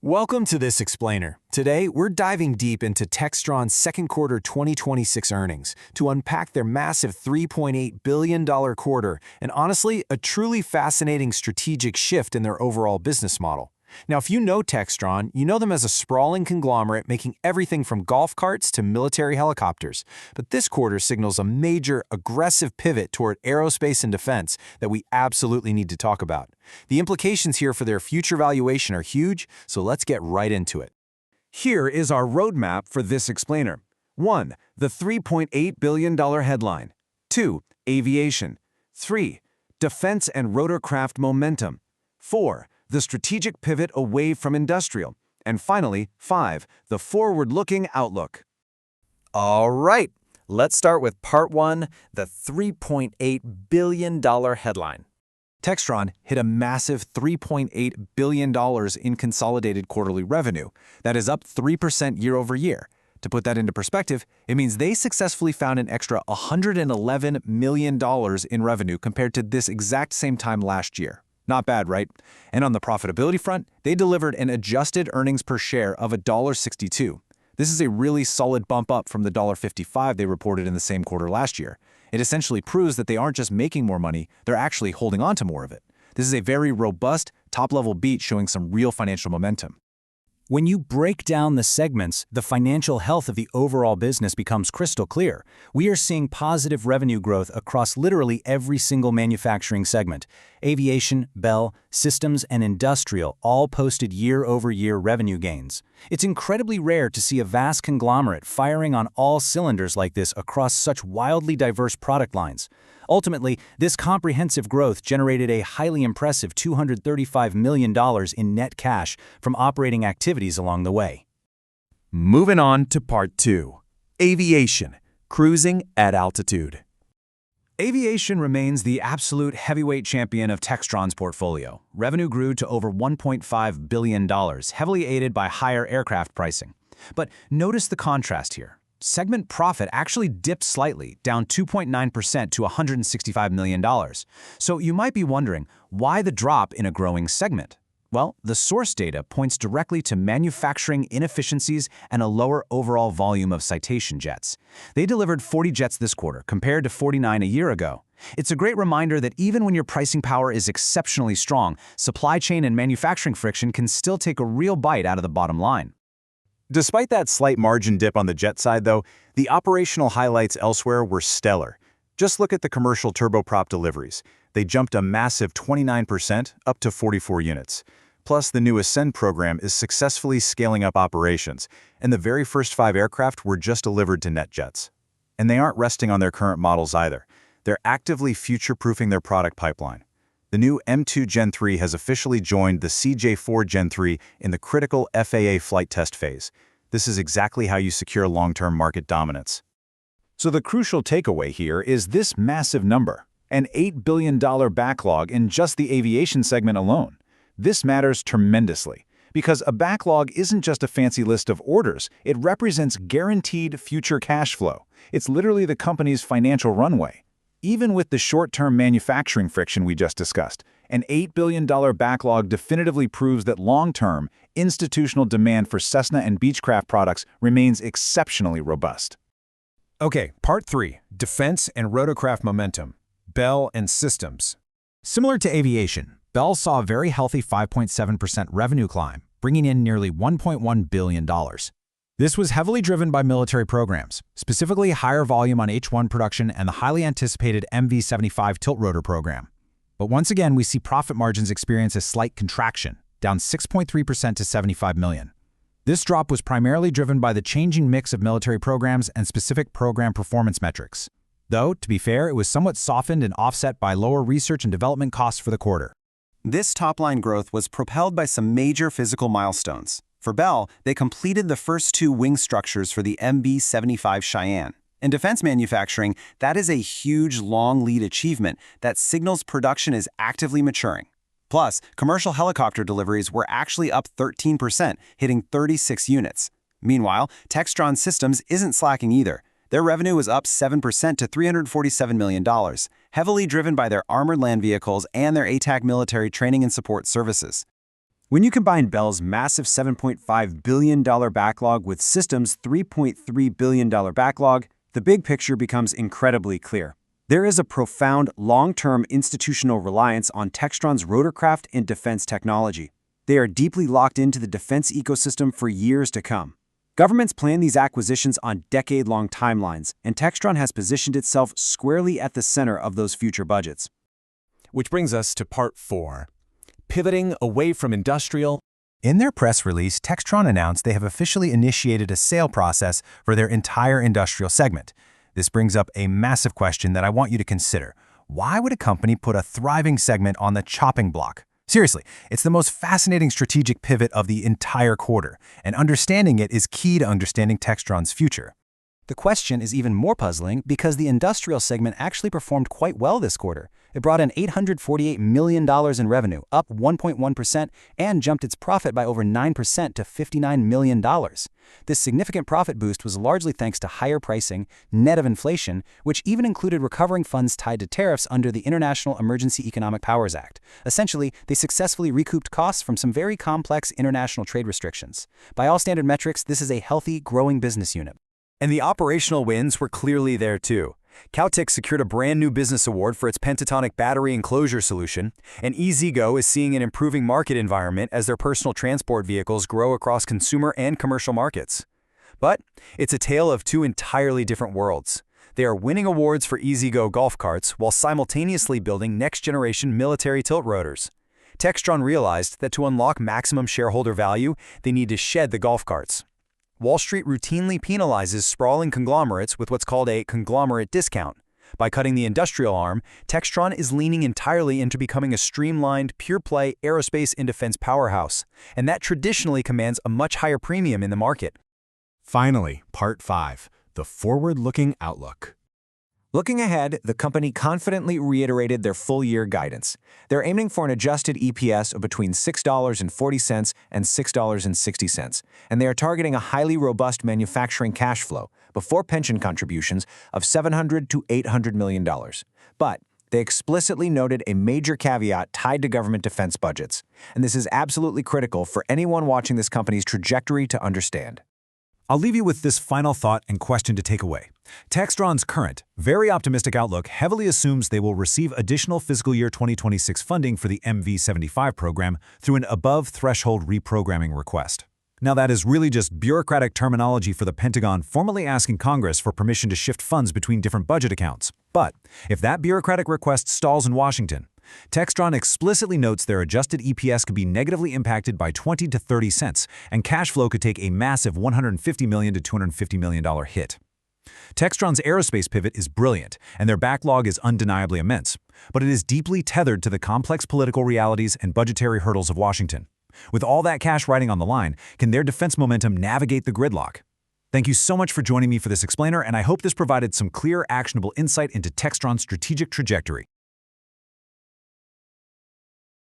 Welcome to this explainer. Today, we're diving deep into Textron's second quarter 2026 earnings to unpack their massive $3.8 billion quarter and honestly, a truly fascinating strategic shift in their overall business model. Now, if you know Textron, you know them as a sprawling conglomerate making everything from golf carts to military helicopters. But this quarter signals a major, aggressive pivot toward aerospace and defense that we absolutely need to talk about. The implications here for their future valuation are huge, so let's get right into it. Here is our roadmap for this explainer. 1. The $3.8 billion headline. 2. Aviation. 3. Defense and rotorcraft momentum. 4. The strategic pivot away from industrial. And finally, 5. The forward-looking outlook. All right, let's start with part 1, the $3.8 billion headline. Textron hit a massive $3.8 billion in consolidated quarterly revenue. That is up 3% year over year. To put that into perspective, it means they successfully found an extra $111 million in revenue compared to this exact same time last year. Not bad, right? And on the profitability front, they delivered an adjusted earnings per share of $1.62. This is a really solid bump up from the $1.55 they reported in the same quarter last year. It essentially proves that they aren't just making more money, they're actually holding on to more of it. This is a very robust, top-level beat showing some real financial momentum. When you break down the segments, the financial health of the overall business becomes crystal clear. We are seeing positive revenue growth across literally every single manufacturing segment. Aviation, Bell, Systems, and Industrial all posted year-over-year revenue gains. It's incredibly rare to see a vast conglomerate firing on all cylinders like this across such wildly diverse product lines. Ultimately, this comprehensive growth generated a highly impressive $235 million in net cash from operating activities along the way. Moving on to part 2. Aviation. Cruising at altitude. Aviation remains the absolute heavyweight champion of Textron's portfolio. Revenue grew to over $1.5 billion, heavily aided by higher aircraft pricing. But notice the contrast here. Segment profit actually dipped slightly, down 2.9% to $165 million. So you might be wondering, why the drop in a growing segment? Well, the source data points directly to manufacturing inefficiencies and a lower overall volume of Citation jets. They delivered 40 jets this quarter, compared to 49 a year ago. It's a great reminder that even when your pricing power is exceptionally strong, supply chain and manufacturing friction can still take a real bite out of the bottom line. Despite that slight margin dip on the jet side, though, the operational highlights elsewhere were stellar. Just look at the commercial turboprop deliveries. They jumped a massive 29%, up to 44 units. Plus, the new Ascend program is successfully scaling up operations, and the very first 5 aircraft were just delivered to NetJets. And they aren't resting on their current models either. They're actively future-proofing their product pipeline. The new M2 Gen 3 has officially joined the CJ4 Gen 3 in the critical FAA flight test phase. This is exactly how you secure long-term market dominance. So the crucial takeaway here is this massive number, an $8 billion backlog in just the aviation segment alone. This matters tremendously, because a backlog isn't just a fancy list of orders, it represents guaranteed future cash flow. It's literally the company's financial runway. Even with the short-term manufacturing friction we just discussed, an $8 billion backlog definitively proves that long-term, institutional demand for Cessna and Beechcraft products remains exceptionally robust. Okay, part 3. Defense and rotorcraft momentum. Bell and Systems. Similar to aviation, Bell saw a very healthy 5.7% revenue climb, bringing in nearly $1.1 billion. This was heavily driven by military programs, specifically higher volume on H-1 production and the highly anticipated MV-75 tiltrotor program. But once again, we see profit margins experience a slight contraction, down 6.3% to $75 million. This drop was primarily driven by the changing mix of military programs and specific program performance metrics. Though, to be fair, it was somewhat softened and offset by lower research and development costs for the quarter. This top-line growth was propelled by some major physical milestones. For Bell, they completed the first 2 wing structures for the MB-75 Cheyenne. In defense manufacturing, that is a huge, long lead achievement that signals production is actively maturing. Plus, commercial helicopter deliveries were actually up 13%, hitting 36 units. Meanwhile, Textron Systems isn't slacking either. Their revenue was up 7% to $347 million, heavily driven by their armored land vehicles and their ATAC military training and support services. When you combine Bell's massive $7.5 billion backlog with System's $3.3 billion backlog, the big picture becomes incredibly clear. There is a profound, long-term institutional reliance on Textron's rotorcraft and defense technology. They are deeply locked into the defense ecosystem for years to come. Governments plan these acquisitions on decade-long timelines, and Textron has positioned itself squarely at the center of those future budgets. Which brings us to part 4, pivoting away from industrial. In their press release, Textron announced they have officially initiated a sale process for their entire industrial segment. This brings up a massive question that I want you to consider. Why would a company put a thriving segment on the chopping block? Seriously, it's the most fascinating strategic pivot of the entire quarter, and understanding it is key to understanding Textron's future. The question is even more puzzling because the industrial segment actually performed quite well this quarter. It brought in $848 million in revenue, up 1.1%, and jumped its profit by over 9% to $59 million. This significant profit boost was largely thanks to higher pricing, net of inflation, which even included recovering funds tied to tariffs under the International Emergency Economic Powers Act. Essentially, they successfully recouped costs from some very complex international trade restrictions. By all standard metrics, this is a healthy, growing business unit. And the operational wins were clearly there too. Kautex secured a brand new business award for its pentatonic battery enclosure solution, and EasyGo is seeing an improving market environment as their personal transport vehicles grow across consumer and commercial markets. But it's a tale of two entirely different worlds. They are winning awards for EasyGo golf carts while simultaneously building next-generation military tilt rotors. Textron realized that to unlock maximum shareholder value, they need to shed the golf carts. Wall Street routinely penalizes sprawling conglomerates with what's called a conglomerate discount. By cutting the industrial arm, Textron is leaning entirely into becoming a streamlined, pure-play aerospace and defense powerhouse, and that traditionally commands a much higher premium in the market. Finally, part 5, the forward-looking outlook. Looking ahead, the company confidently reiterated their full-year guidance. They're aiming for an adjusted EPS of between $6.40 and $6.60, and they are targeting a highly robust manufacturing cash flow before pension contributions of $700 to $800 million. But they explicitly noted a major caveat tied to government defense budgets, and this is absolutely critical for anyone watching this company's trajectory to understand. I'll leave you with this final thought and question to take away. Textron's current, very optimistic outlook heavily assumes they will receive additional fiscal year 2026 funding for the MV-75 program through an above-threshold reprogramming request. Now, that is really just bureaucratic terminology for the Pentagon formally asking Congress for permission to shift funds between different budget accounts. But if that bureaucratic request stalls in Washington, Textron explicitly notes their adjusted EPS could be negatively impacted by 20 to 30 cents, and cash flow could take a massive $150 million to $250 million hit. Textron's aerospace pivot is brilliant, and their backlog is undeniably immense, but it is deeply tethered to the complex political realities and budgetary hurdles of Washington. With all that cash riding on the line, can their defense momentum navigate the gridlock? Thank you so much for joining me for this explainer, and I hope this provided some clear, actionable insight into Textron's strategic trajectory.